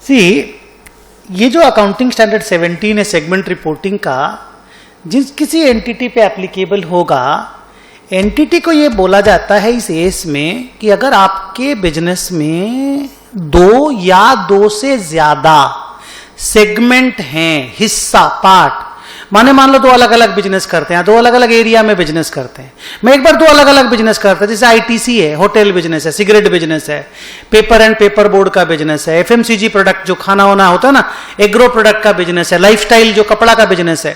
सी, ये जो accounting standard 17 है सेगमेंट रिपोर्टिंग का, जिस किसी एंटिटी पे एप्लीकेबल होगा, एंटिटी को ये बोला जाता है इस एस में कि अगर आपके बिजनेस में 2 या 2 से ज्यादा सेगमेंट हैं, हिस्सा, पार्ट, मान लो 2 अलग अलग बिजनेस करते हैं, 2 अलग अलग एरिया में बिजनेस करते हैं, मैं एक बार 2 अलग अलग बिजनेस करता हूं, जैसे आईटीसी है, होटल बिजनेस है, सिगरेट बिजनेस है, पेपर एंड पेपर बोर्ड का बिजनेस है, एफएमसीजी प्रोडक्ट जो खाना वाना होता है ना, एग्रो प्रोडक्ट का बिजनेस है, लाइफस्टाइल जो कपड़ा का बिजनेस है।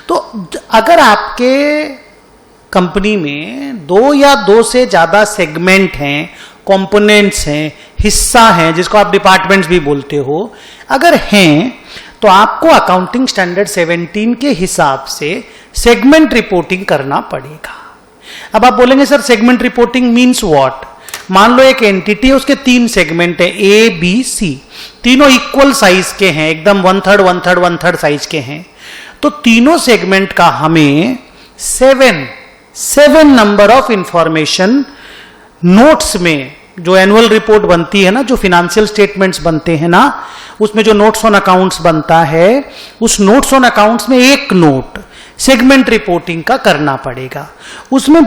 तो अगर आपके कंपनी में 2 या 2 से ज्यादा सेगमेंट हैं, कंपोनेंट्स हैं, हिस्सा हैं, जिसको आप डिपार्टमेंट्स भी बोलते हो, अगर हैं तो आपको अकाउंटिंग स्टैंडर्ड 17 के हिसाब से सेगमेंट रिपोर्टिंग करना पड़ेगा। अब आप बोलेंगे sir segment reporting means what? मान लो एक एंटिटी है, उसके 3 सेगमेंट है, ए बी सी, तीनों इक्वल साइज के हैं, एकदम 1/3 1/3 1/3 साइज के हैं। तो तीनों सेगमेंट का हमें 7 नंबर ऑफ इंफॉर्मेशन नोट्स में, जो एनुअल रिपोर्ट बनती है ना, जो फिनेंशियल स्टेटमेंट्स बनते हैं ना, उसमें जो नोट्स ऑन अकाउंट्स बनता है, उस नोट्स ऑन अकाउंट्स में एक नोट सेगमेंट रिपोर्टिंग का करना पड़ेगा। उसमें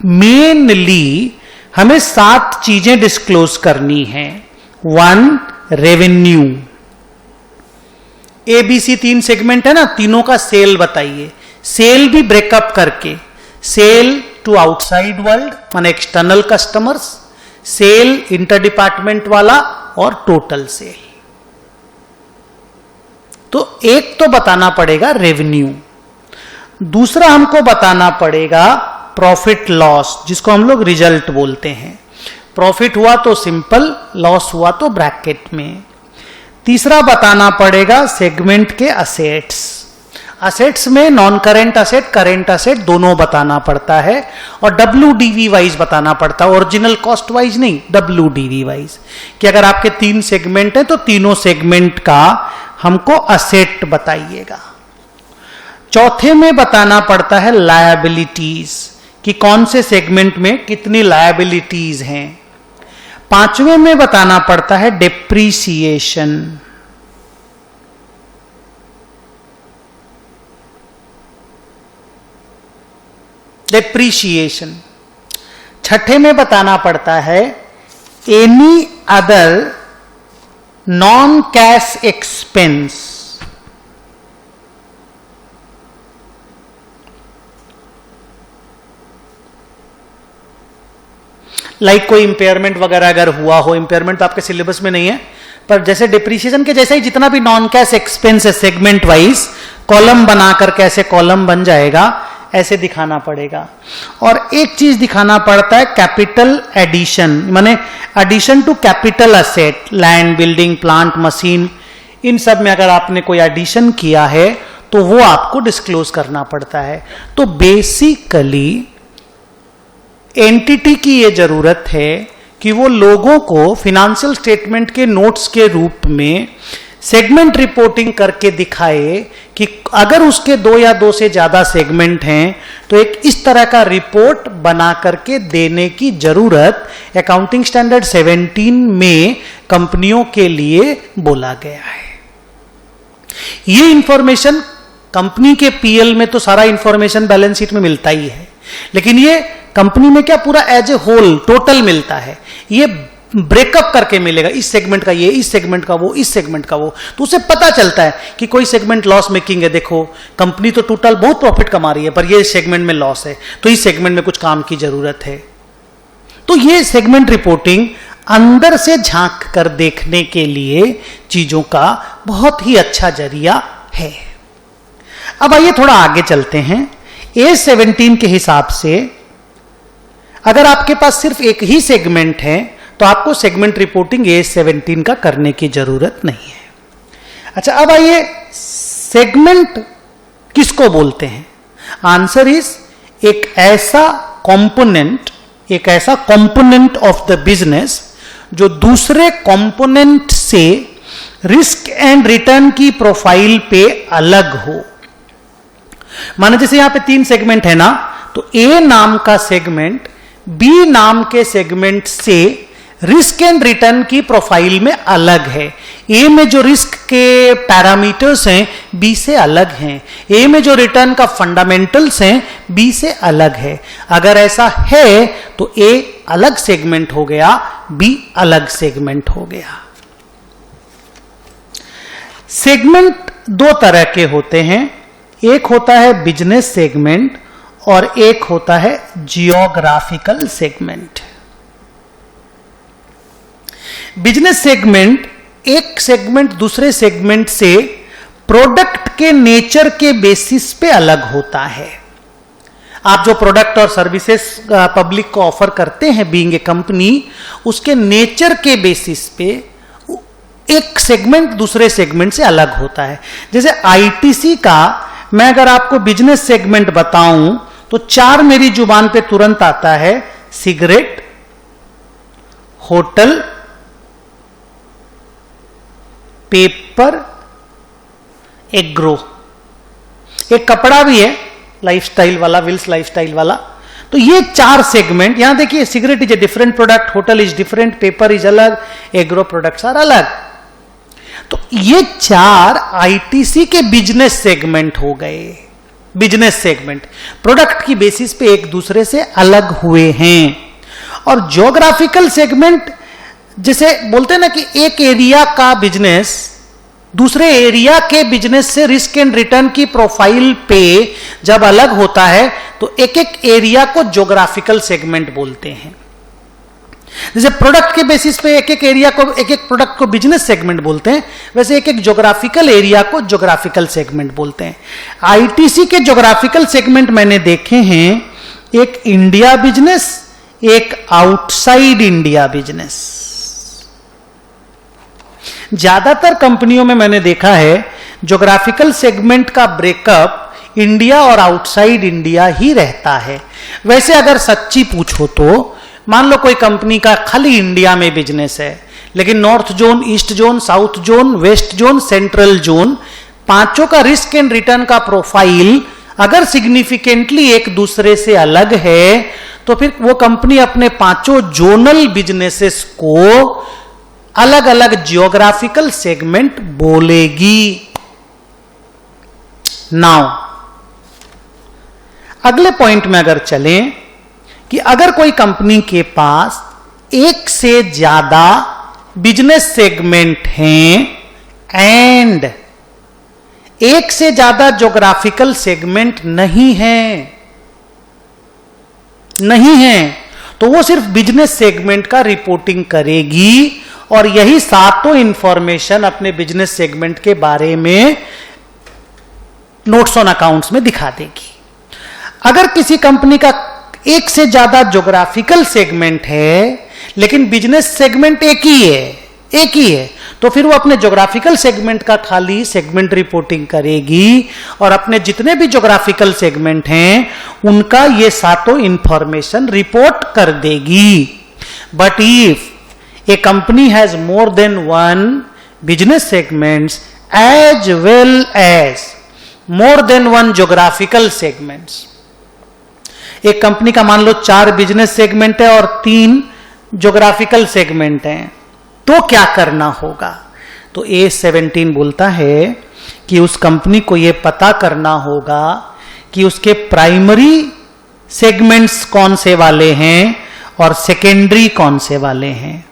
मेनली हमें 7 चीजें डिस्क्लोज करनी है। 1, रेवेन्यू। एबीसी 3 सेगमेंट है ना, तीनों का सेल बताइए, सेल भी ब्रेकअप करके, सेल टू आउटसाइड वर्ल्ड माने external customers, sale inter department वाला, और टोटल सेल। तो एक तो बताना पड़ेगा रेवेन्यू, दूसरा हमको बताना पड़ेगा प्रॉफिट लॉस, जिसको हम लोग रिजल्ट बोलते हैं। प्रॉफिट हुआ तो सिंपल, लॉस हुआ तो ब्रैकेट में। तीसरा बताना पड़ेगा सेगमेंट के असेट्स। असेट्स में non current asset, current asset दोनों बताना पड़ता है, और WDV वाइज बताना पड़ता है, ओरिजिनल कॉस्ट वाइज नहीं, WDV वाइज, कि अगर आपके 3 सेगमेंट हैं तो तीनों सेगमेंट का हमको असेट बताइएगा। चौथे में बताना पड़ता है लायबिलिटीज, कि कौन से सेगमेंट में कितनी लायबिलिटीज हैं। 5वें में बताना पड़ता है डेप्रीसिएशन। डेप्रीशिएशन। 6ठे में बताना पड़ता है any other non cash expense. Like कोई इंपेयरमेंट वगैरह अगर हुआ हो, इंपेयरमेंट तो आपके सिलेबस में नहीं है, पर जैसे डिप्रीशिएशन के जैसे ही जितना भी नॉन कैश एक्सपेंस है सेगमेंट वाइज कॉलम बनाकर कैसे कॉलम बन जाएगा, ऐसे दिखाना पड़ेगा। और एक चीज दिखाना पड़ता है कैपिटल एडिशन, माने addition to capital asset, land, building, plant, machine, इन सब में अगर आपने कोई एडिशन किया है तो वो आपको डिस्क्लोज करना पड़ता है। तो बेसिकली एंटिटी की ये जरूरत है कि वो लोगों को फिनेंशियल स्टेटमेंट के नोट्स के रूप में सेगमेंट रिपोर्टिंग करके दिखाए कि अगर उसके 2 या 2 से ज्यादा सेगमेंट हैं तो एक इस तरह का रिपोर्ट बना करके देने की जरूरत अकाउंटिंग स्टैंडर्ड 17 में कंपनियों के लिए बोला गया है। ये इंफॉर्मेशन कंपनी के पीएल में तो सारा इंफॉर्मेशन बैलेंस शीट में मिलता ही है, लेकिन ये कंपनी में क्या पूरा एज ए होल टोटल मिलता है, ये ब्रेकअप करके मिलेगा, इस सेगमेंट का ये, इस सेगमेंट का वो, इस सेगमेंट का वो, तो उसे पता चलता है कि कोई सेगमेंट लॉस मेकिंग है, देखो कंपनी तो टोटल बहुत प्रॉफिट कमा रही है पर ये सेगमेंट में लॉस है, तो इस सेगमेंट में कुछ काम की जरूरत है। तो ये सेगमेंट रिपोर्टिंग अंदर से झांक कर देखने के लिए चीजों का बहुत ही अच्छा जरिया है। अब आइए थोड़ा आगे चलते हैं। A17 के हिसाब से अगर आपके पास सिर्फ एक ही सेगमेंट है तो आपको सेगमेंट रिपोर्टिंग A17 का करने की जरूरत नहीं है। अच्छा, अब आइए सेगमेंट किसको बोलते हैं? आंसर इज एक ऐसा कंपोनेंट ऑफ द बिजनेस जो दूसरे कंपोनेंट से रिस्क एंड रिटर्न की प्रोफाइल पे अलग हो। माने जैसे यहां पे 3 सेगमेंट है ना, तो A नाम का सेगमेंट B नाम के सेगमेंट से रिस्क एंड रिटर्न की प्रोफाइल में अलग है। ए में जो रिस्क के पैरामीटर्स हैं बी से अलग हैं, ए में जो रिटर्न का फंडामेंटल्स हैं बी से अलग है। अगर ऐसा है तो ए अलग सेगमेंट हो गया, बी अलग सेगमेंट हो गया। सेगमेंट दो तरह के होते हैं, एक होता है बिजनेस सेगमेंट और एक होता है जियोग्राफिकल सेगमेंट। बिजनेस सेगमेंट, एक सेगमेंट दूसरे सेगमेंट से प्रोडक्ट के नेचर के बेसिस पे अलग होता है। आप जो प्रोडक्ट और सर्विसेज पब्लिक को ऑफर करते हैं बीइंग ए कंपनी, उसके नेचर के बेसिस पे एक सेगमेंट दूसरे सेगमेंट से अलग होता है। जैसे आईटीसी का मैं अगर आपको बिजनेस सेगमेंट बताऊं तो चार मेरी जुबान पे तुरंत आता है, सिगरेट, होटल, पेपर, एग्रो, एक कपड़ा भी है लाइफस्टाइल वाला, विल्स लाइफस्टाइल वाला। तो ये चार सेगमेंट, यहां देखिए cigarette is a different product, hotel is different, paper is अलग, एग्रो प्रोडक्ट्स आर अलग। तो ये चार आईटीसी के बिजनेस सेगमेंट हो गए। बिजनेस सेगमेंट प्रोडक्ट की बेसिस पे एक दूसरे से अलग हुए हैं। और ज्योग्राफिकल सेगमेंट जैसे बोलते हैं ना कि एक एरिया का बिजनेस दूसरे एरिया के बिजनेस से रिस्क एंड रिटर्न की प्रोफाइल पे जब अलग होता है तो एक एक एरिया को ज्योग्राफिकल सेगमेंट बोलते हैं। जैसे प्रोडक्ट के बेसिस पे एक एक एरिया को, एक एक प्रोडक्ट को बिजनेस सेगमेंट बोलते हैं, वैसे एक एक ज्योग्राफिकल एरिया को ज्योग्राफिकल सेगमेंट बोलते हैं। आईटीसी के ज्योग्राफिकल सेगमेंट मैंने देखे हैं, एक इंडिया बिजनेस, एक आउटसाइड इंडिया बिजनेस। ज्यादातर कंपनियों में मैंने देखा है ज्योग्राफिकल सेगमेंट का ब्रेकअप इंडिया और आउटसाइड इंडिया ही रहता है। वैसे अगर सच्ची पूछो तो मान लो कोई कंपनी का खाली इंडिया में बिजनेस है, लेकिन north zone, east zone, south zone, west zone, central zone, पांचों का रिस्क एंड रिटर्न का प्रोफाइल अगर सिग्निफिकेंटली एक दूसरे से अलग है तो फिर वो कंपनी अपने पांचों जोनल बिजनेसेस को अलग अलग जियोग्राफिकल सेगमेंट बोलेगी। नाउ अगले पॉइंट में अगर चलें कि अगर कोई कंपनी के पास एक से ज्यादा बिजनेस सेगमेंट हैं एंड एक से ज्यादा ज्योग्राफिकल सेगमेंट नहीं है तो वो सिर्फ बिजनेस सेगमेंट का रिपोर्टिंग करेगी और यही सातों इंफॉर्मेशन अपने बिजनेस सेगमेंट के बारे में नोट्स ऑन अकाउंट्स में दिखा देगी। अगर किसी कंपनी का एक से ज्यादा ज्योग्राफिकल सेगमेंट है लेकिन बिजनेस सेगमेंट एक ही है तो फिर वो अपने ज्योग्राफिकल सेगमेंट का खाली सेगमेंट रिपोर्टिंग करेगी और अपने जितने भी ज्योग्राफिकल सेगमेंट हैं उनका ये सातों इंफॉर्मेशन रिपोर्ट कर देगी। But if a company has more than one business segments as well as more than one geographical segments, एक कंपनी का मान लो 4 बिजनेस सेगमेंट है और 3 ज्योग्राफिकल सेगमेंट हैं, तो क्या करना होगा? तो A17 बोलता है कि उस कंपनी को यह पता करना होगा कि उसके प्राइमरी सेगमेंट्स कौन से वाले हैं और सेकेंडरी कौन से वाले हैं।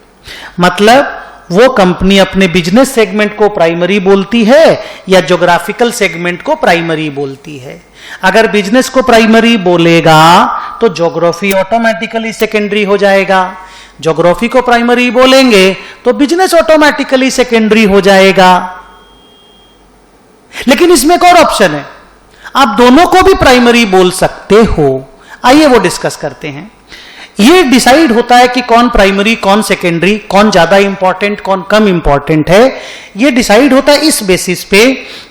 मतलब वो कंपनी अपने बिजनेस सेगमेंट को प्राइमरी बोलती है या ज्योग्राफिकल सेगमेंट को प्राइमरी बोलती है। अगर बिजनेस को प्राइमरी बोलेगा तो ज्योग्राफी ऑटोमेटिकली सेकेंडरी हो जाएगा, ज्योग्राफी को प्राइमरी बोलेंगे तो बिजनेस ऑटोमेटिकली सेकेंडरी हो जाएगा। लेकिन इसमें एक और ऑप्शन है, आप दोनों को भी प्राइमरी बोल सकते हो। आइए वो डिस्कस करते हैं। ये डिसाइड होता है कि कौन प्राइमरी कौन सेकेंडरी, कौन ज्यादा इंपॉर्टेंट कौन कम इंपॉर्टेंट है। ये डिसाइड होता है इस बेसिस पे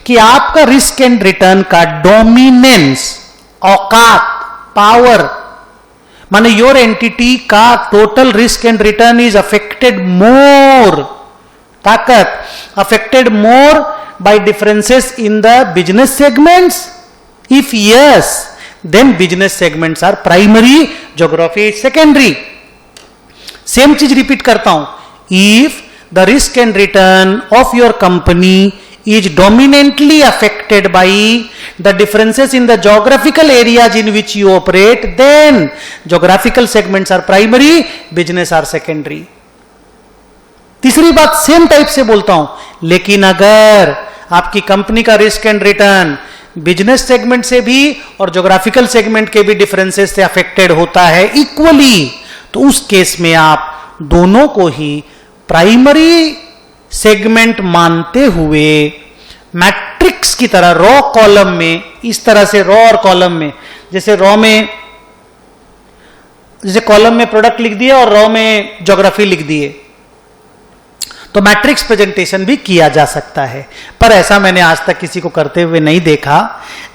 कि आपका रिस्क एंड रिटर्न का डोमिनेंस, औकात, पावर, माने योर एंटिटी का total risk and return is affected more, ताकत affected more by differences in the business segments. If yes, then business segments are primary, geography is secondary. Same चीज repeat करता हूं, if the risk and return of your company is dominantly affected by the differences in the geographical areas in which you operate, then geographical segments are primary, business are secondary. तीसरी बात same type से बोलता हूं, लेकिन अगर आपकी company का risk and return business segment से भी और ज्योग्राफिकल सेगमेंट के भी डिफरेंसेस से अफेक्टेड होता है इक्वली, तो उस केस में आप दोनों को ही प्राइमरी सेगमेंट मानते हुए मैट्रिक्स की तरह रॉ कॉलम में, इस तरह से रॉ और कॉलम में, जैसे रॉ में, जैसे कॉलम में प्रोडक्ट लिख दिए और रॉ में ज्योग्राफी लिख दिए, तो मैट्रिक्स प्रेजेंटेशन भी किया जा सकता है। पर ऐसा मैंने आज तक किसी को करते हुए नहीं देखा।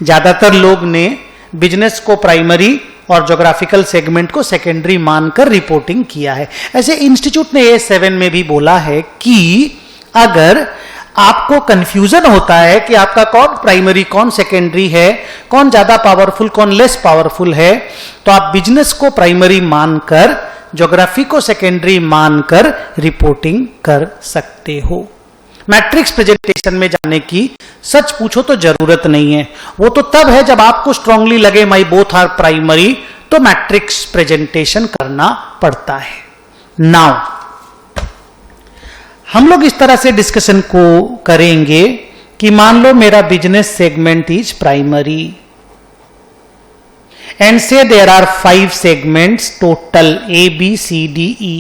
ज्यादातर लोग ने बिजनेस को प्राइमरी और ज्योग्राफिकल सेगमेंट को सेकेंडरी मानकर रिपोर्टिंग किया है। ऐसे इंस्टीट्यूट ने A7 में भी बोला है कि अगर आपको कंफ्यूजन होता है कि आपका कौन प्राइमरी कौन सेकेंडरी है, कौन ज्यादा पावरफुल कौन लेस पावरफुल है, तो आप बिजनेस को प्राइमरी मानकर ज्योग्राफी को सेकेंडरी मानकर रिपोर्टिंग कर सकते हो। मैट्रिक्स प्रेजेंटेशन में जाने की सच पूछो तो जरूरत नहीं है, वो तो तब है जब आपको स्ट्रांगली लगे माई बोथ आर प्राइमरी, तो मैट्रिक्स प्रेजेंटेशन करना पड़ता है। नाउ हम लोग इस तरह से डिस्कशन को करेंगे कि मान लो मेरा business segment is primary and say there are 5 segments total A B C D E।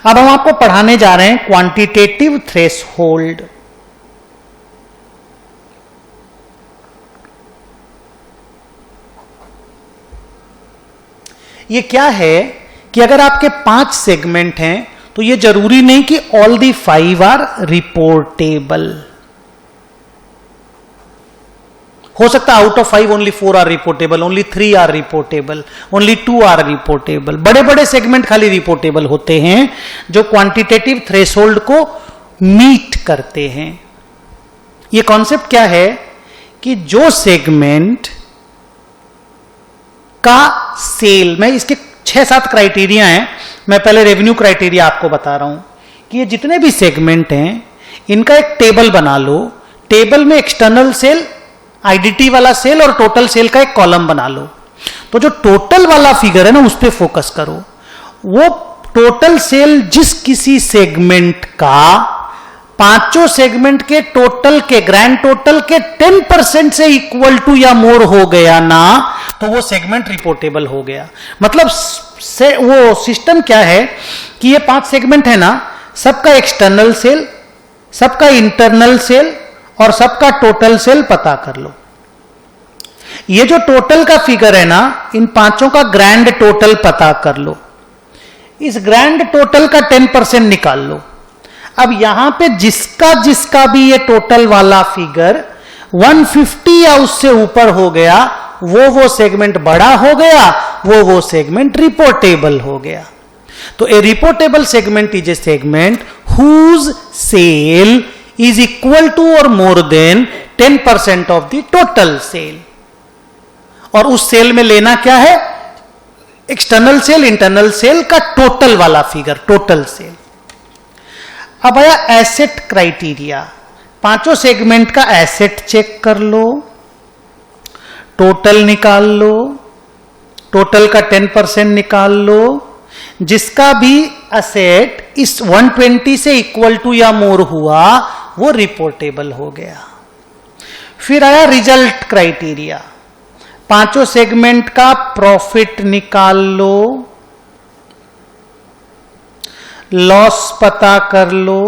अब हम आपको पढ़ाने जा रहे हैं क्वांटिटेटिव थ्रेशोल्ड। ये क्या है कि अगर आपके 5 सेगमेंट हैं तो ये जरूरी नहीं कि ऑल दी 5 आर रिपोर्टेबल। हो सकता है out of 5 only 4 are reportable, only 3 are reportable, only 2 are reportable. बड़े बड़े सेगमेंट खाली रिपोर्टेबल होते हैं जो क्वांटिटेटिव थ्रेशोल्ड को मीट करते हैं। ये कॉन्सेप्ट क्या है कि जो सेगमेंट का सेल, मैं इसके 6-7 क्राइटेरिया हैं, मैं पहले रेवेन्यू क्राइटेरिया आपको बता रहा हूं कि ये जितने भी सेगमेंट हैं इनका एक टेबल बना लो। टेबल में एक्सटर्नल सेल, आईडीटी वाला सेल और टोटल सेल का एक कॉलम बना लो। तो जो टोटल वाला फिगर है ना, उस पर फोकस करो। वो टोटल सेल जिस किसी सेगमेंट का 5 सेगमेंट के टोटल के ग्रैंड टोटल के 10% से इक्वल टू या मोर हो गया ना, तो वो सेगमेंट रिपोर्टेबल हो गया। मतलब वो सिस्टम क्या है कि ये 5 सेगमेंट है ना, सबका एक्सटर्नल सेल, सबका इंटरनल सेल और सबका टोटल सेल पता कर लो। ये जो टोटल का फिगर है ना, इन 5 का ग्रैंड टोटल पता कर लो। इस ग्रैंड टोटल का 10% निकाल लो। अब यहां पे जिसका भी ये टोटल वाला फिगर 150 या उससे ऊपर हो गया, वो सेगमेंट बड़ा हो गया, वो सेगमेंट रिपोर्टेबल हो गया। तो a reportable segment is a segment whose sale is equal to or more than 10% of the total sale। और उस सेल में लेना क्या है? एक्सटर्नल सेल, इंटरनल सेल का टोटल वाला फिगर, टोटल सेल। अब आया एसेट क्राइटेरिया। 5 सेगमेंट का एसेट चेक कर लो, टोटल निकाल लो, टोटल का 10% निकाल लो। जिसका भी असेट इस 120 से इक्वल टू या मोर हुआ, वो रिपोर्टेबल हो गया। फिर आया रिजल्ट क्राइटेरिया। 5 सेगमेंट का प्रॉफिट निकाल लो, लॉस पता कर लो,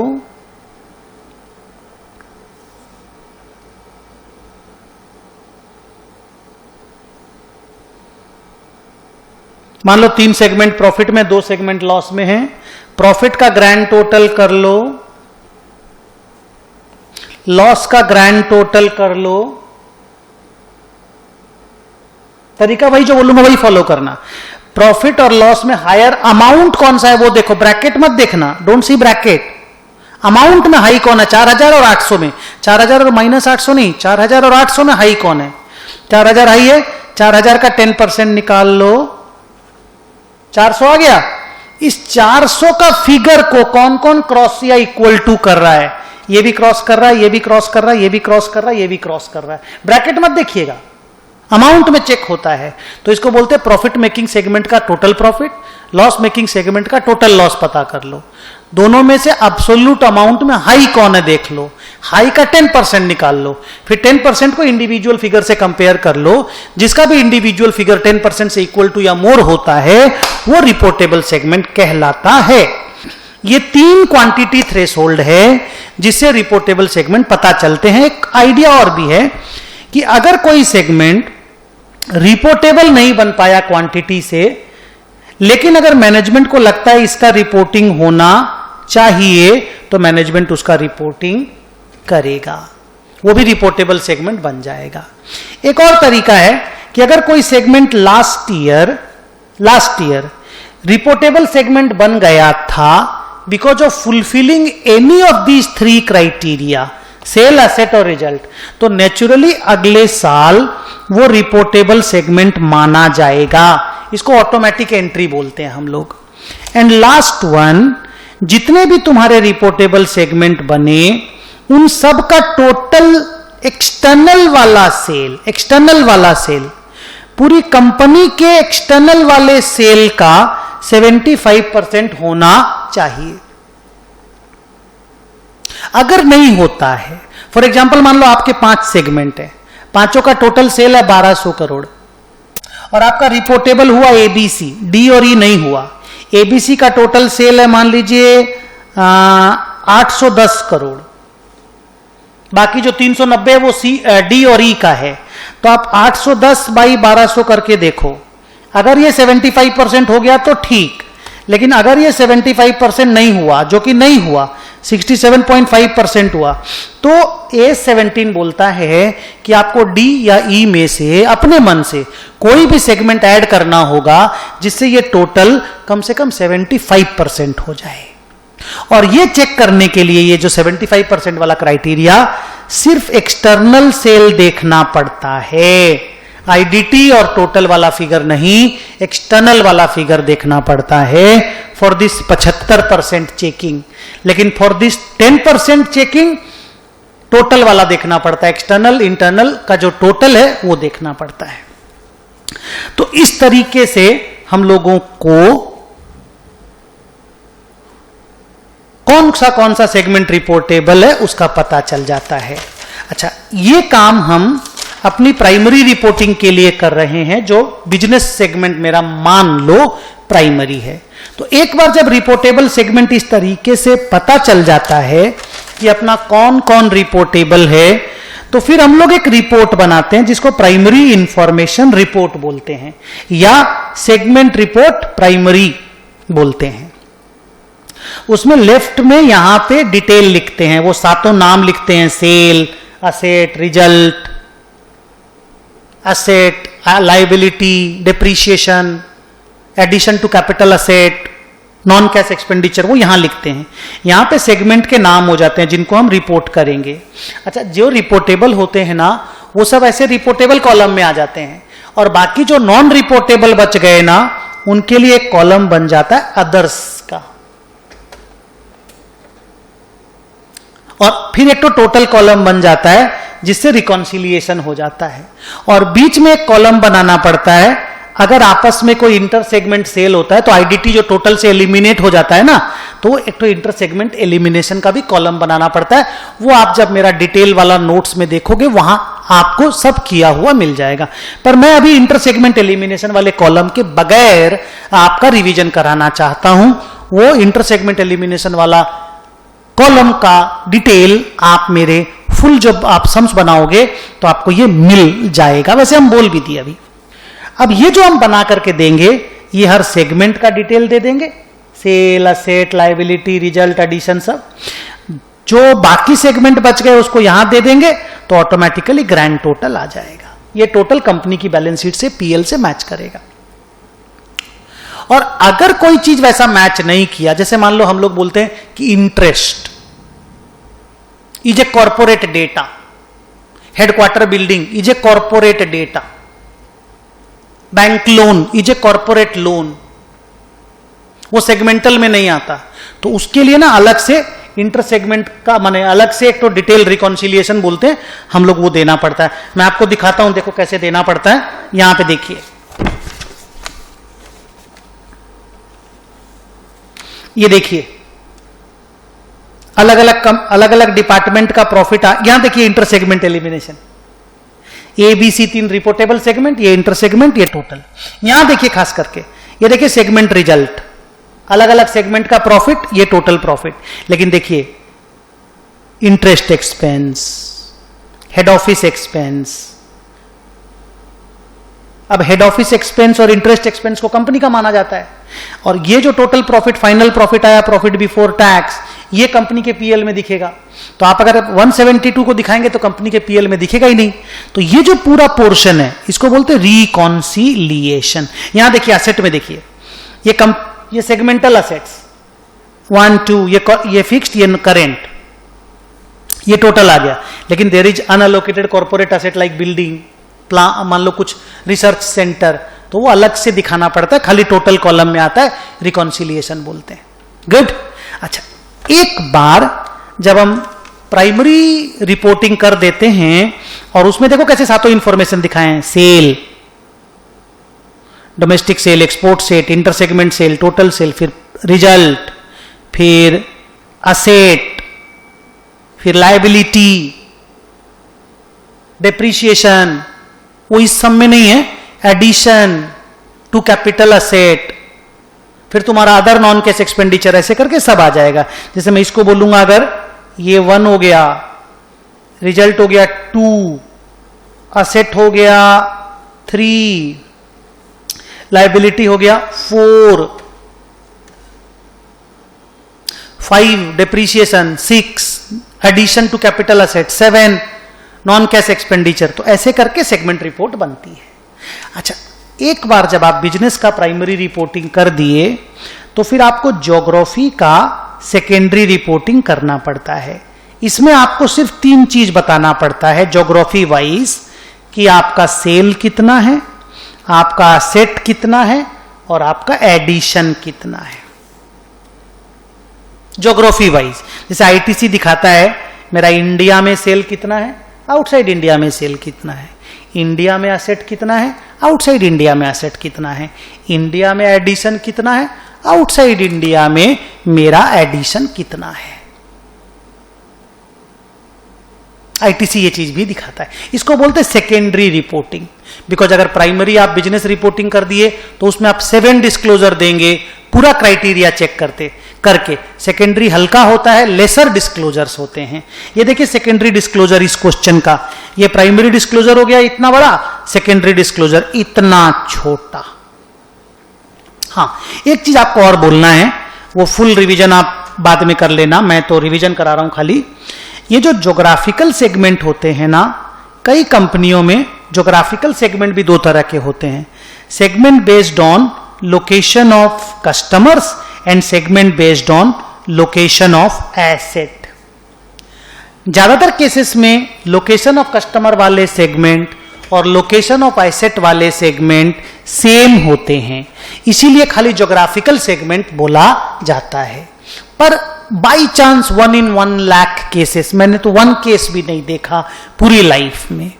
मान लो 3 सेगमेंट प्रॉफिट में, 2 सेगमेंट लॉस में हैं। प्रॉफिट का ग्रैंड टोटल कर लो, लॉस का ग्रैंड टोटल कर लो। तरीका वही जो बोलूंगा वही फॉलो करना। प्रॉफिट और लॉस में हायर अमाउंट कौन सा है वो देखो, ब्रैकेट मत देखना, डोंट सी ब्रैकेट। अमाउंट में हाई कौन है? 4000 और 800 में, 4000 और -800 नहीं, 4000 और 800 में हाई कौन है? 4000 हाई है, 4000 का 10% निकाल लो, 400 आ गया। इस 400 का फिगर को कौन कौन क्रॉस या इक्वल टू कर रहा है? ये भी क्रॉस कर रहा है, ये भी क्रॉस कर रहा है, ये भी क्रॉस कर रहा है, ये भी क्रॉस कर रहा है। ब्रैकेट मत देखिएगा, अमाउंट में चेक होता है। तो इसको बोलते हैं प्रॉफिट मेकिंग सेगमेंट का total profit, loss making segment का टोटल लॉस पता कर लो। दोनों में से एब्सोल्यूट अमाउंट में हाई कौन है देख लो, हाई का 10% निकाल लो, फिर 10% को इंडिविजुअल फिगर से कंपेयर कर लो। जिसका भी इंडिविजुअल फिगर 10% से इक्वल टू या मोर होता है वो रिपोर्टेबल सेगमेंट कहलाता है। ये 3 क्वांटिटी थ्रेशोल्ड है जिससे रिपोर्टेबल सेगमेंट पता चलते हैं। एक आइडिया और भी है कि अगर कोई सेगमेंट रिपोर्टेबल नहीं बन पाया क्वांटिटी से, लेकिन अगर मैनेजमेंट को लगता है इसका रिपोर्टिंग होना चाहिए तो मैनेजमेंट उसका रिपोर्टिंग करेगा, वो भी रिपोर्टेबल सेगमेंट बन जाएगा। एक और तरीका है कि अगर कोई segment last year reportable segment बन गया था because of fulfilling any of these 3 criteria, sale, asset और रिजल्ट, तो नेचुरली अगले साल वो रिपोर्टेबल सेगमेंट माना जाएगा। इसको ऑटोमेटिक एंट्री बोलते हैं हम लोग। एंड लास्ट वन, जितने भी तुम्हारे रिपोर्टेबल सेगमेंट बने उन सब का टोटल एक्सटर्नल वाला सेल पूरी कंपनी के एक्सटर्नल वाले सेल का 75% होना चाहिए। अगर नहीं होता है, फॉर एग्जांपल मान लो आपके 5 सेगमेंट है, पांचों का टोटल सेल है 1200 करोड़ और आपका रिपोर्टेबल हुआ एबीसी, डी और ई नहीं हुआ। एबीसी का टोटल सेल है मान लीजिए 810 करोड़, बाकी जो 390 है वो डी और ई का है। तो आप 810 बाई 1200 करके देखो, अगर ये 75% हो गया तो ठीक, लेकिन अगर ये 75% नहीं हुआ, जो कि नहीं हुआ, 67.5% हुआ, तो A17 बोलता है कि आपको डी या ई में से अपने मन से कोई भी सेगमेंट ऐड करना होगा जिससे ये टोटल कम से कम 75% हो जाए। और ये चेक करने के लिए ये जो 75% वाला क्राइटेरिया, सिर्फ एक्सटर्नल सेल देखना पड़ता है, आईडीटी और टोटल वाला फिगर नहीं, एक्सटर्नल वाला फिगर देखना पड़ता है फॉर दिस 75% चेकिंग। लेकिन फॉर दिस 10% चेकिंग टोटल वाला देखना पड़ता है, एक्सटर्नल इंटरनल का जो टोटल है वो देखना पड़ता है। तो इस तरीके से हम लोगों को कौन सा सेगमेंट रिपोर्टेबल है उसका पता चल जाता है। अच्छा, ये काम हम अपनी प्राइमरी रिपोर्टिंग के लिए कर रहे हैं, जो बिजनेस सेगमेंट मेरा मान लो प्राइमरी है। तो एक बार जब रिपोर्टेबल सेगमेंट इस तरीके से पता चल जाता है कि अपना कौन कौन रिपोर्टेबल है, तो फिर हम लोग एक रिपोर्ट बनाते हैं जिसको प्राइमरी इंफॉर्मेशन रिपोर्ट बोलते हैं या सेगमेंट रिपोर्ट प्राइमरी बोलते हैं। उसमें लेफ्ट में यहां पे डिटेल लिखते हैं, वो सातों नाम लिखते हैं, sale, asset, result, asset, liability, depreciation, addition to capital asset, non cash expenditure, वो यहां लिखते हैं। यहां पे सेगमेंट के नाम हो जाते हैं जिनको हम रिपोर्ट करेंगे। अच्छा, जो रिपोर्टेबल होते हैं ना, वो सब ऐसे रिपोर्टेबल कॉलम में आ जाते हैं, और बाकी जो नॉन रिपोर्टेबल बच गए ना, उनके लिए एक कॉलम बन जाता है अदर्स का, और फिर एक तो टोटल कॉलम बन जाता है जिससे रिकॉन्सिलिएशन हो जाता है, और बीच में एक कॉलम बनाना पड़ता है अगर आपस में कोई इंटर सेगमेंट सेल होता है तो आईडीटी जो टोटल से एलिमिनेट हो जाता है ना, तो एक तो इंटर सेगमेंट एलिमिनेशन का भी कॉलम बनाना पड़ता है। वो आप जब मेरा डिटेल वाला नोट्स में देखोगे वहां आपको सब किया हुआ मिल जाएगा, पर मैं अभी इंटर सेगमेंट एलिमिनेशन वाले कॉलम के बगैर आपका रिवीजन कराना चाहता हूं। वो इंटर सेगमेंट एलिमिनेशन वाला कॉलम का डिटेल आप मेरे फुल जब आप सम्स बनाओगे तो आपको ये मिल जाएगा। वैसे हम बोल भी दिए अभी। अब ये जो हम बना करके देंगे, ये हर सेगमेंट का डिटेल दे देंगे, sale, asset, liability, result, addition, सब। जो बाकी सेगमेंट बच गए उसको यहां दे देंगे तो ऑटोमेटिकली ग्रैंड टोटल आ जाएगा। ये टोटल कंपनी की बैलेंस शीट से पीएल से मैच करेगा। और अगर कोई चीज वैसा मैच नहीं किया, जैसे मान लो हम लोग बोलते हैं कि interest is a corporate data, headquarter building is a corporate data, bank loan is a corporate loan, वो सेगमेंटल में नहीं आता। तो उसके लिए ना अलग से इंटर सेगमेंट का माने अलग से एक तो डिटेल रिकॉन्सिलिएशन बोलते हैं, हम लोग वो देना पड़ता है। मैं आपको दिखाता हूं, देखो कैसे देना पड़ता है। यहां पे देखिए, ये देखिए अलग अलग डिपार्टमेंट का प्रॉफिट। यहां देखिए inter segment elimination, A B C 3 reportable segment, ये इंटर सेगमेंट, ये टोटल। यहां देखिए खास करके, ये देखिए सेगमेंट रिजल्ट, अलग अलग सेगमेंट का प्रॉफिट, ये टोटल प्रॉफिट। लेकिन देखिए interest expense, head office expense. अब हेड ऑफिस एक्सपेंस और इंटरेस्ट एक्सपेंस को कंपनी का माना जाता है, और ये जो टोटल प्रॉफिट, फाइनल प्रॉफिट आया, प्रॉफिट बिफोर टैक्स, ये कंपनी के पीएल में दिखेगा। तो आप अगर 172 को दिखाएंगे तो कंपनी के पीएल में दिखेगा ही नहीं। तो ये जो पूरा पोर्शन है इसको बोलते हैं रिकॉन्सिलिएशन। यहां देखिए एसेट में देखिए, ये सेगमेंटल असेट्स 1 2, ये फिक्स्ड, ये करेंट, ये टोटल आ गया। लेकिन there is unallocated corporate asset like building, मान लो कुछ रिसर्च सेंटर, तो वो अलग से दिखाना पड़ता है, खाली टोटल कॉलम में आता है, रिकॉन्सिलिएशन बोलते हैं। गुड। अच्छा, एक बार जब हम प्राइमरी रिपोर्टिंग कर देते हैं और उसमें देखो कैसे सातों इंफॉर्मेशन दिखाए हैं, sale, domestic sale, export sale, inter segment sale, total sale, फिर रिजल्ट, फिर असेट, फिर लायबिलिटी, डेप्रीशिएशन, वो इस सब में नहीं है, एडिशन टू कैपिटल असेट, फिर तुम्हारा अदर नॉन कैश एक्सपेंडिचर, ऐसे करके सब आ जाएगा। जैसे मैं इसको बोलूंगा, अगर ये 1 हो गया, रिजल्ट हो गया 2, असेट हो गया 3, लायबिलिटी हो गया 4, 5 depreciation, 6 addition to capital asset, 7 non cash expenditure, तो ऐसे करके सेगमेंट रिपोर्ट बनती है। अच्छा, एक बार जब आप बिजनेस का प्राइमरी रिपोर्टिंग कर दिए तो फिर आपको ज्योग्राफी का सेकेंडरी रिपोर्टिंग करना पड़ता है। इसमें आपको सिर्फ 3 चीज बताना पड़ता है ज्योग्राफी वाइज, कि आपका सेल कितना है, आपका असेट कितना है, और आपका एडिशन कितना है, ज्योग्राफी वाइज। जैसे आईटीसी दिखाता है मेरा इंडिया में सेल कितना है, आउटसाइड इंडिया में सेल कितना है, इंडिया में एसेट कितना है, आउटसाइड इंडिया में एसेट कितना है, इंडिया में एडिशन कितना है, आउटसाइड इंडिया में मेरा एडिशन कितना है। आईटीसी ये चीज भी दिखाता है। इसको बोलते हैं सेकेंडरी रिपोर्टिंग। बिकॉज अगर प्राइमरी आप बिजनेस रिपोर्टिंग कर दिए तो उसमें आप 7 डिस्क्लोजर देंगे, पूरा क्राइटेरिया चेक करके। सेकेंडरी हल्का होता है, लेसर डिस्क्लोजर्स होते हैं। ये देखिए सेकेंडरी डिस्क्लोजर इस क्वेश्चन का, ये प्राइमरी डिस्क्लोजर हो गया इतना बड़ा, सेकेंडरी डिस्क्लोजर इतना छोटा। हाँ, एक चीज आपको और बोलना है, वो फुल रिवीजन आप बाद में कर लेना, मैं तो रिवीजन करा रहा हूं खाली। ये जो ज्योग्राफिकल सेगमेंट होते हैं ना, कई कंपनियों में ज्योग्राफिकल सेगमेंट भी 2 तरह के होते हैं, segment based on location of customers and segment based on location of asset. ज्यादातर केसेस में लोकेशन ऑफ कस्टमर वाले सेगमेंट और लोकेशन ऑफ एसेट वाले सेगमेंट सेम होते हैं, इसीलिए खाली ज्योग्राफिकल सेगमेंट बोला जाता है। पर by chance 1 in 1 lakh cases, मैंने तो 1 केस भी नहीं देखा पूरी लाइफ में,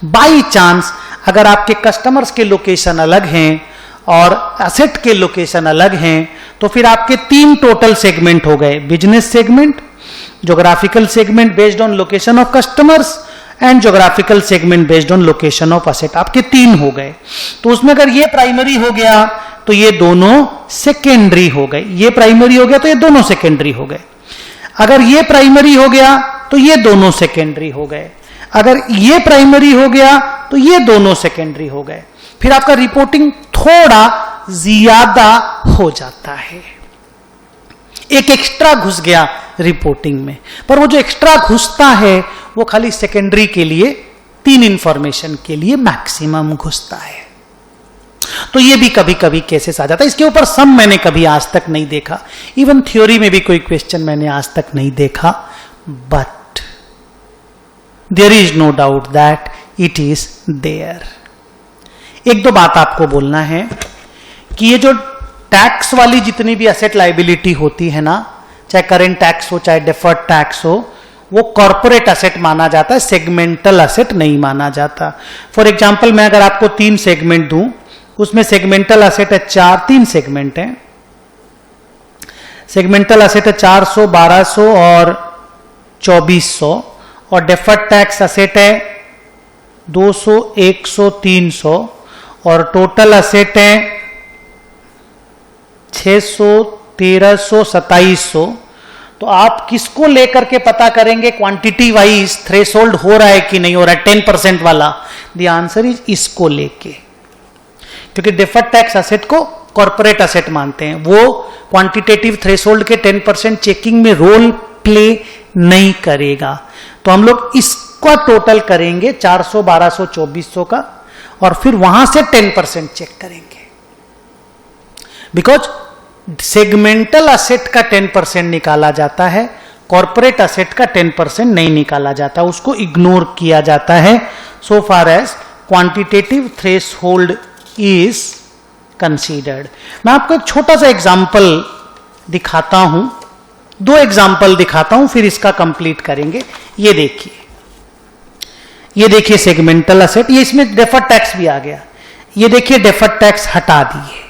बाई चांस अगर आपके कस्टमर्स के लोकेशन अलग हैं और एसेट के लोकेशन अलग हैं, तो फिर आपके 3 टोटल सेगमेंट हो गए, business segment, geographical segment based on location of customers and geographical segment based on location of asset, आपके 3 हो गए। तो उसमें अगर ये प्राइमरी हो गया तो ये दोनों सेकेंडरी हो गए, ये प्राइमरी हो गया तो ये दोनों सेकेंडरी हो गए, अगर ये प्राइमरी हो गया तो ये दोनों सेकेंडरी हो गए, अगर ये प्राइमरी हो गया तो ये दोनों सेकेंडरी हो गए। फिर आपका रिपोर्टिंग थोड़ा ज्यादा हो जाता है, एक एक्स्ट्रा घुस गया रिपोर्टिंग में, पर वो जो एक्स्ट्रा घुसता है वो खाली सेकेंडरी के लिए, 3 इंफॉर्मेशन के लिए मैक्सिमम घुसता है। तो ये भी कभी कभी केसेस आ जाता है। इसके ऊपर सम मैंने कभी आज तक नहीं देखा, इवन थ्योरी में भी कोई क्वेश्चन मैंने आज तक नहीं देखा, but there is no doubt that it is there. 1-2 बात आपको बोलना है कि ये जो टैक्स वाली जितनी भी असेट लाइबिलिटी होती है ना, चाहे करेंट टैक्स हो चाहे डिफर्ड टैक्स हो, वो कॉर्पोरेट असेट माना जाता है, सेगमेंटल असेट नहीं माना जाता। फॉर एग्जांपल मैं अगर आपको 3 सेगमेंट दूं, उसमें सेगमेंटल असेट है 3 सेगमेंट है। सेगमेंटल असेट है 400, 1200 और 2400, और डिफर्ड टैक्स असेट है 200, 100, 300, और टोटल असेट है 600, 1300, 2700। तो आप किसको लेकर के पता करेंगे क्वांटिटी वाइज थ्रेशोल्ड हो रहा है कि नहीं हो रहा है 10% वाला? द आंसर इज इसको लेके, क्योंकि डिफर्ड टैक्स असेट को कॉर्पोरेट असेट मानते हैं, वो क्वांटिटेटिव थ्रेशोल्ड के 10% चेकिंग में रोल प्ले नहीं करेगा। तो हम लोग इसका टोटल करेंगे 400, 1200, 2400 का, और फिर वहां से 10% चेक करेंगे, बिकॉज सेगमेंटल असेट का 10% निकाला जाता है, कॉर्पोरेट असेट का 10% नहीं निकाला जाता, उसको इग्नोर किया जाता है so far as quantitative threshold is considered. मैं आपको एक छोटा सा एग्जांपल दिखाता हूं, 2 एग्जांपल दिखाता हूं, फिर इसका कंप्लीट करेंगे। ये देखिए सेगमेंटल असेट, ये इसमें डिफर्ड टैक्स भी आ गया। ये देखिए डिफर्ड टैक्स हटा दिए,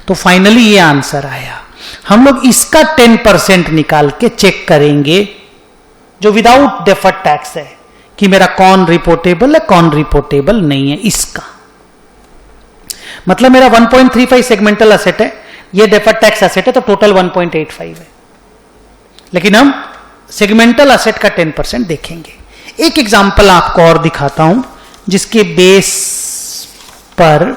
तो फाइनली ये आंसर आया। हम लोग इसका 10% निकाल के चेक करेंगे, जो विदाउट डिफर्ड टैक्स है, कि मेरा कौन रिपोर्टेबल है कौन रिपोर्टेबल नहीं है। इसका मतलब मेरा 1.35 सेगमेंटल असेट है, ये डिफर्ड टैक्स असेट है, तो टोटल 1.85 है। लेकिन हम सेगमेंटल असेट का 10% देखेंगे। एक एग्जांपल आपको और दिखाता हूं, जिसके बेस पर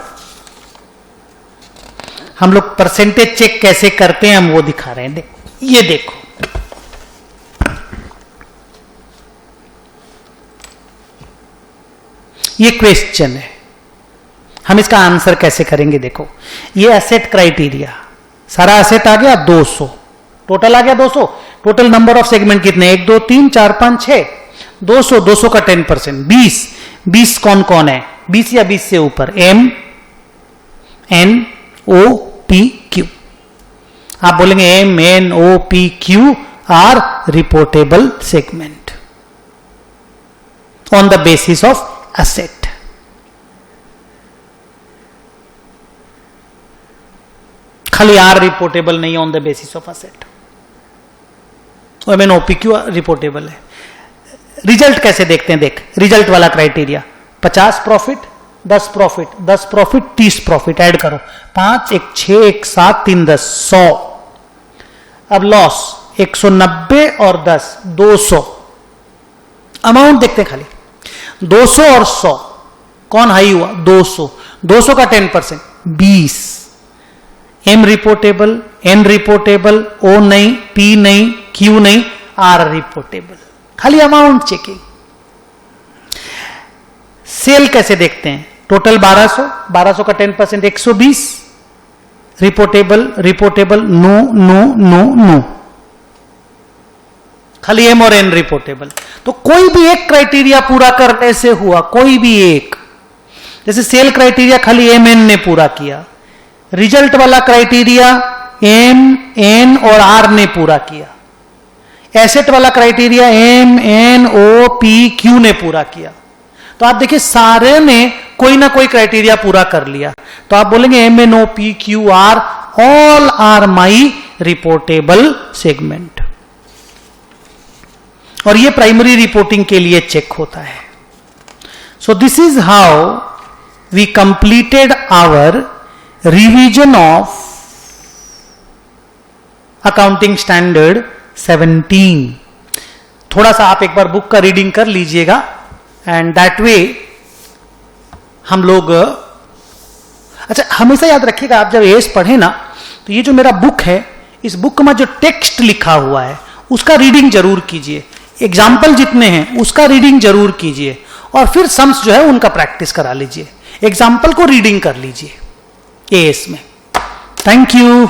हम लोग परसेंटेज चेक कैसे करते हैं हम वो दिखा रहे हैं। ये देखो, ये क्वेश्चन है, हम इसका आंसर कैसे करेंगे। देखो ये एसेट क्राइटेरिया, सारा एसेट आ गया 200, टोटल आ गया 200। टोटल नंबर ऑफ सेगमेंट कितने? 1 2 3 4 5 6, 200। 200 का 10% 20 कौन कौन है? 20 या 20 से ऊपर, M N O P Q। आप बोलेंगे M N O P Q R reportable segment on the basis of asset. खाली आर रिपोर्टेबल नहीं है on the basis of asset, M N OPQ reportable है। रिजल्ट कैसे देखते हैं? देख, रिजल्ट वाला criteria 50 profit, 10 profit, 10 profit, 30 profit, add करो 5 1 6 1 7 3 10 100। अब लॉस 190 और 10 200। अमाउंट देखते हैं खाली 200 और 100, कौन हाई हुआ? 200। 200 का 10% 20। M reportable, N reportable, O नहीं, पी नहीं, क्यू नहीं, आर रिपोर्टेबल। खाली अमाउंट चेकिंग। सेल कैसे देखते हैं? टोटल 1200, 1200 का 10% 120। Reportable, reportable, no no no no, खाली एम और एन रिपोर्टेबल। तो कोई भी एक क्राइटेरिया पूरा करने से हुआ, कोई भी एक, जैसे सेल क्राइटेरिया खाली एम एन ने पूरा किया, रिजल्ट वाला क्राइटेरिया एम एन और आर ने पूरा किया, एसेट वाला criteria M N O P Q ने पूरा किया। तो आप देखिए सारे ने कोई ना कोई क्राइटेरिया पूरा कर लिया, तो आप बोलेंगे M N O P Q R all are my reportable segment. और ये प्राइमरी रिपोर्टिंग के लिए चेक होता है। So this is how we completed our revision of accounting standard 17। थोड़ा सा आप एक बार बुक का रीडिंग कर लीजिएगा, एंड दैट वे हम लोग, अच्छा हमेशा याद रखिएगा आप जब एएस पढ़े ना, तो ये जो मेरा बुक है, इस बुक में जो टेक्स्ट लिखा हुआ है उसका रीडिंग जरूर कीजिए, एग्जाम्पल जितने हैं उसका रीडिंग जरूर कीजिए, और फिर सम्स जो है उनका प्रैक्टिस करा लीजिए। एग्जाम्पल को रीडिंग कर लीजिए एएस में। Thank you.